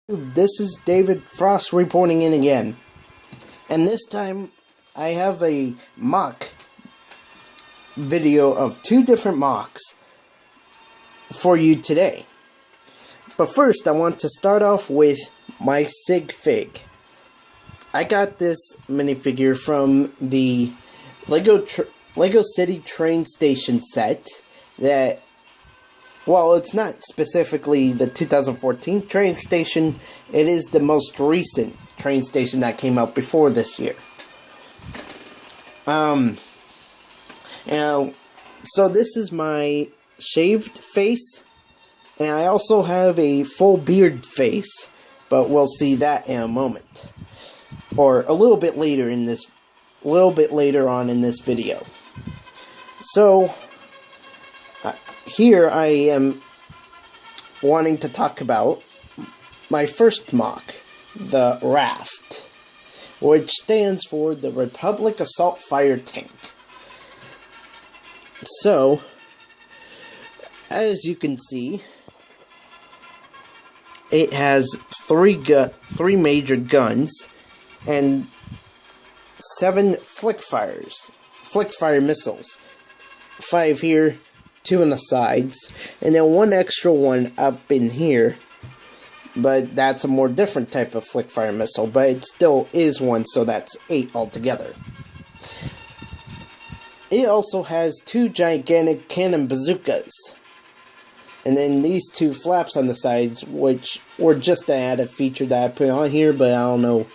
This is David Frost reporting in again. And this time I have a mock video of two different mocks for you today. But first I want to start off with my Sigfig. I got this minifigure from the Lego City train station set that, well, it's not specifically the 2014 train station, it is the most recent train station that came out before this year. So this is my shaved face, and I also have a full beard face, but we'll see that in a moment. Or a little bit later on in this video. So, here I am wanting to talk about my first mock, the Raft, which stands for the Republic Assault Fire Tank. So, as you can see, it has three major guns and 7 flick fire missiles. 5 here, 2 on the sides, and then 1 extra one up in here, but that's a more different type of flick fire missile, but it still is one, so that's 8 altogether. It also has 2 gigantic cannon bazookas, and then these 2 flaps on the sides, which were just an added feature that I put on here, but I don't know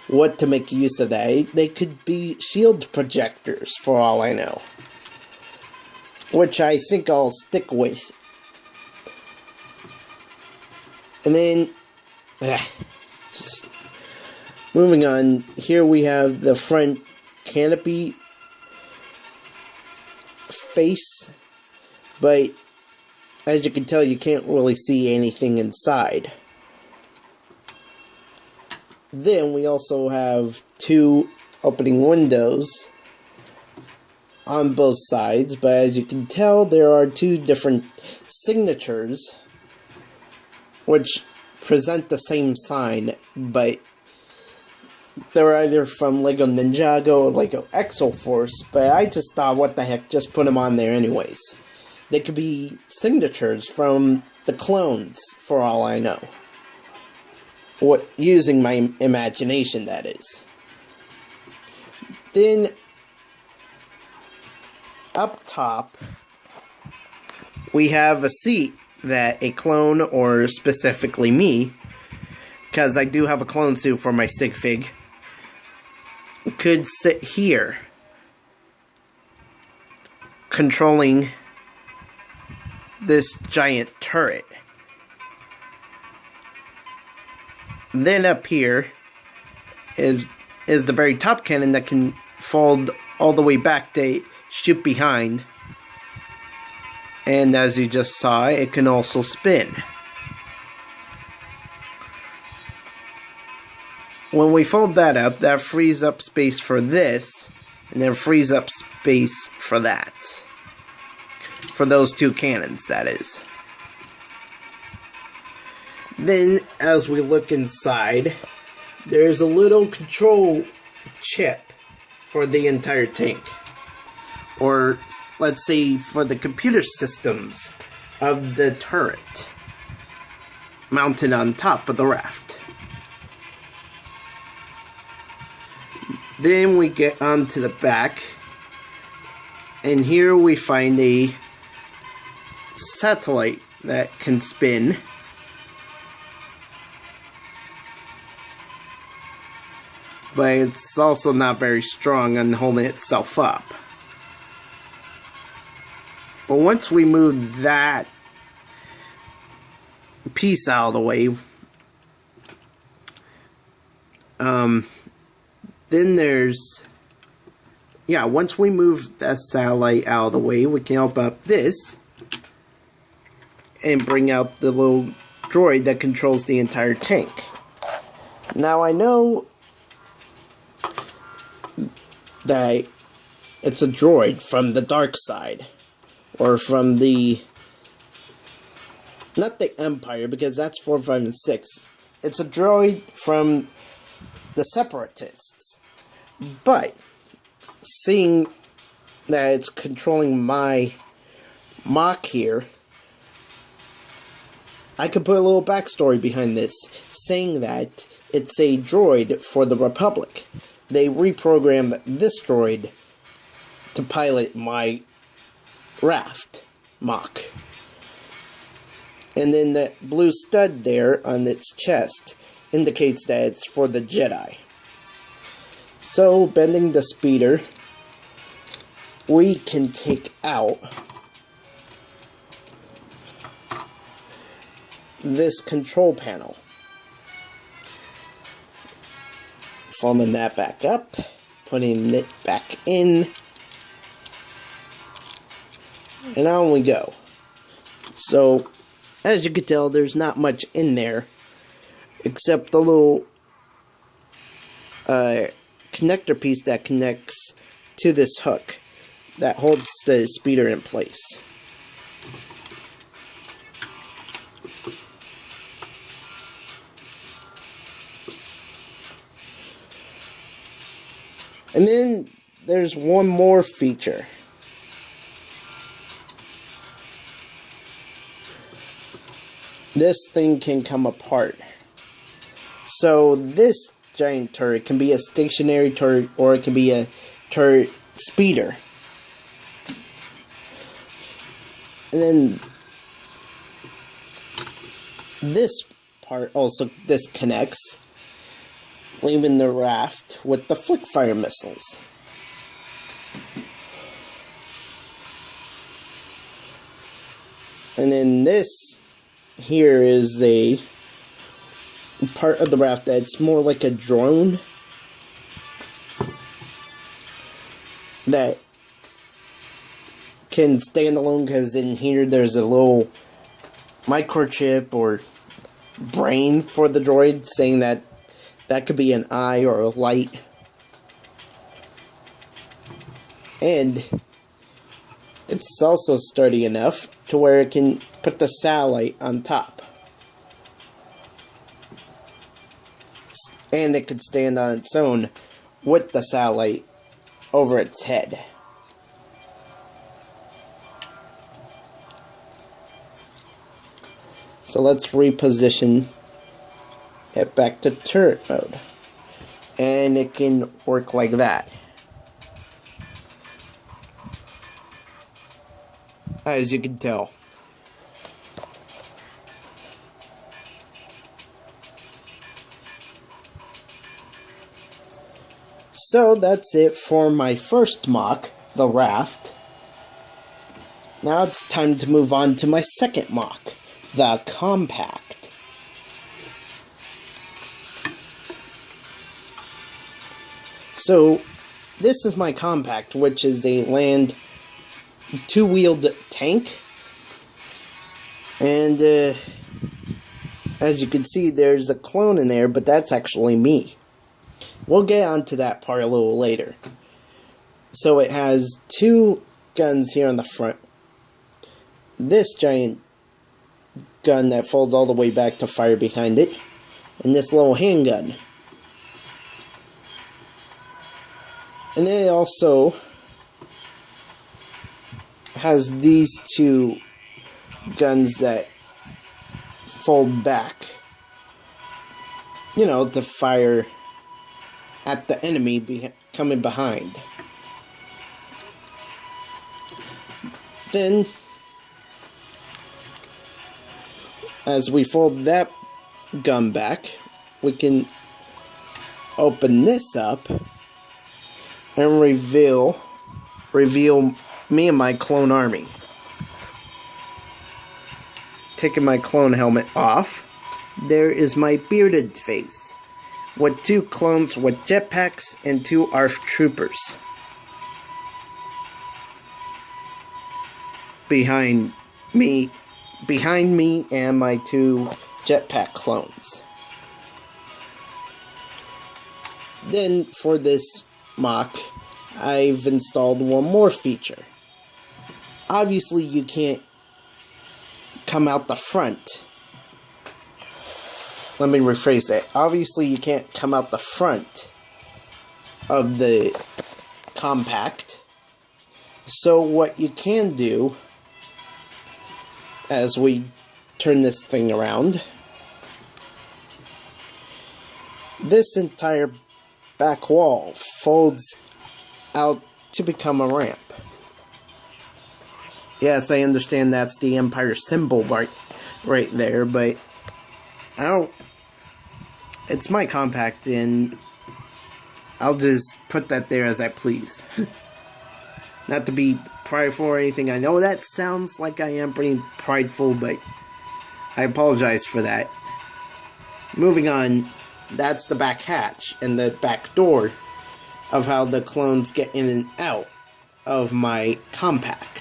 what to make use of that. They could be shield projectors for all I know, which I think I'll stick with. And then, moving on, here we have the front canopy face, but as you can tell, you can't really see anything inside. Then we also have 2 opening windows on both sides, but as you can tell, there are 2 different signatures which present the same sign, but they're either from Lego Ninjago or Lego Exoforce, but I just thought, what the heck, just put them on there anyways. They could be signatures from the clones, for all I know. Using my imagination, that is. Then, up top, we have a seat that a clone, or specifically me, because I do have a clone suit for my Sigfig, could sit here, controlling this giant turret. Then up here is the very top cannon that can fold all the way back to shoot behind. And as you just saw, it can also spin. When we fold that up, that frees up space for this, and then frees up space for that. For those 2 cannons, that is. Then, as we look inside, there's a little control chip for the entire tank. Or, let's say, for the computer systems of the turret, mounted on top of the raft. Then we get onto the back, and here we find a satellite that can spin. But it's also not very strong on holding itself up. But once we move that piece out of the way, then there's, once we move that satellite out of the way, we can open up this and bring out the little droid that controls the entire tank. Now I know that it's a droid from the dark side, or from the, not the Empire, because that's 4, 5, and 6. It's a droid from the Separatists. But, seeing that it's controlling my MOC here, I could put a little backstory behind this, saying that it's a droid for the Republic. They reprogrammed this droid to pilot my raft MOC. And then the blue stud there on its chest indicates that it's for the Jedi. So, bending the speeder, we can take out this control panel. Folding that back up, putting it back in, and on we go. So, as you can tell, there's not much in there, except the little connector piece that connects to this hook that holds the speeder in place. And then there's one more feature. This thing can come apart. So this giant turret can be a stationary turret, or it can be a turret speeder. And then this part also disconnects, leaving the raft with the flick fire missiles. And then this here is a part of the raft that's more like a drone that can stand alone, because in here there's a little microchip or brain for the droid, saying that that could be an eye or a light. And it's also sturdy enough to where it can put the satellite on top. And it could stand on its own with the satellite over its head. So let's reposition it back to turret mode. And it can work like that. As you can tell. So that's it for my first MOC, the raft. Now it's time to move on to my second MOC, the compact. So this is my compact, which is a land two-wheeled tank. And as you can see, there's a clone in there, but that's actually me. We'll get onto that part a little later. So it has two guns here on the front. This giant gun that folds all the way back to fire behind it. And this little handgun. And then it also has these two guns that fold back, you know, to fire at the enemy coming behind. Then, as we fold that gun back, we can open this up and reveal me and my clone army. Taking my clone helmet off, there is my bearded face, with two clones with jetpacks and two ARF troopers behind me and my two jetpack clones. Then for this MOC, I've installed one more feature. Obviously you can't come out the front let me rephrase that. Obviously, you can't come out the front of the compact. So what you can do, as we turn this thing around, this entire back wall folds out to become a ramp. Yes, I understand that's the Empire symbol right there, but I don't... It's my compact, and I'll just put that there as I please. Not to be prideful or anything. I know that sounds like I am pretty prideful, but I apologize for that. Moving on, that's the back hatch and the back door of how the clones get in and out of my compact.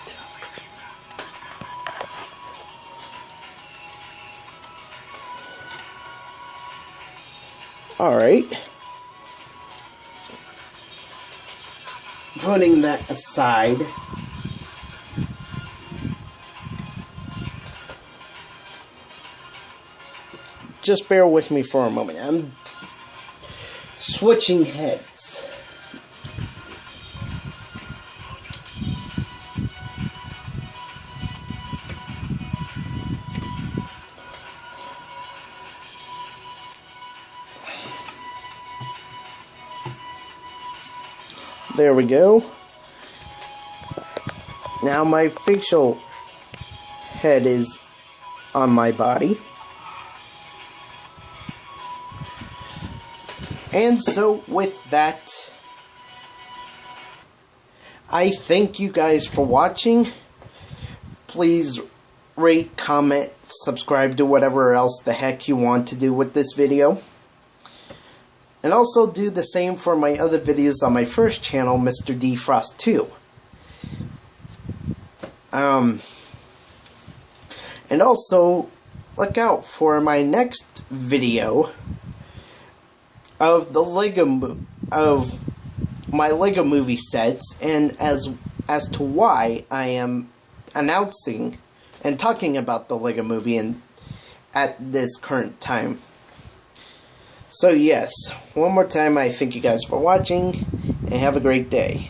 Alright. Putting that aside, just bear with me for a moment. I'm switching heads. There we go. Now my facial head is on my body. And so with that, I thank you guys for watching. Please rate, comment, subscribe to whatever else the heck you want to do with this video. And also do the same for my other videos on my first channel, Mr. D Frost 2. And also, look out for my next video of the my Lego movie sets, and as to why I am announcing and talking about the Lego movie at this current time. So yes, one more time, I thank you guys for watching, and have a great day.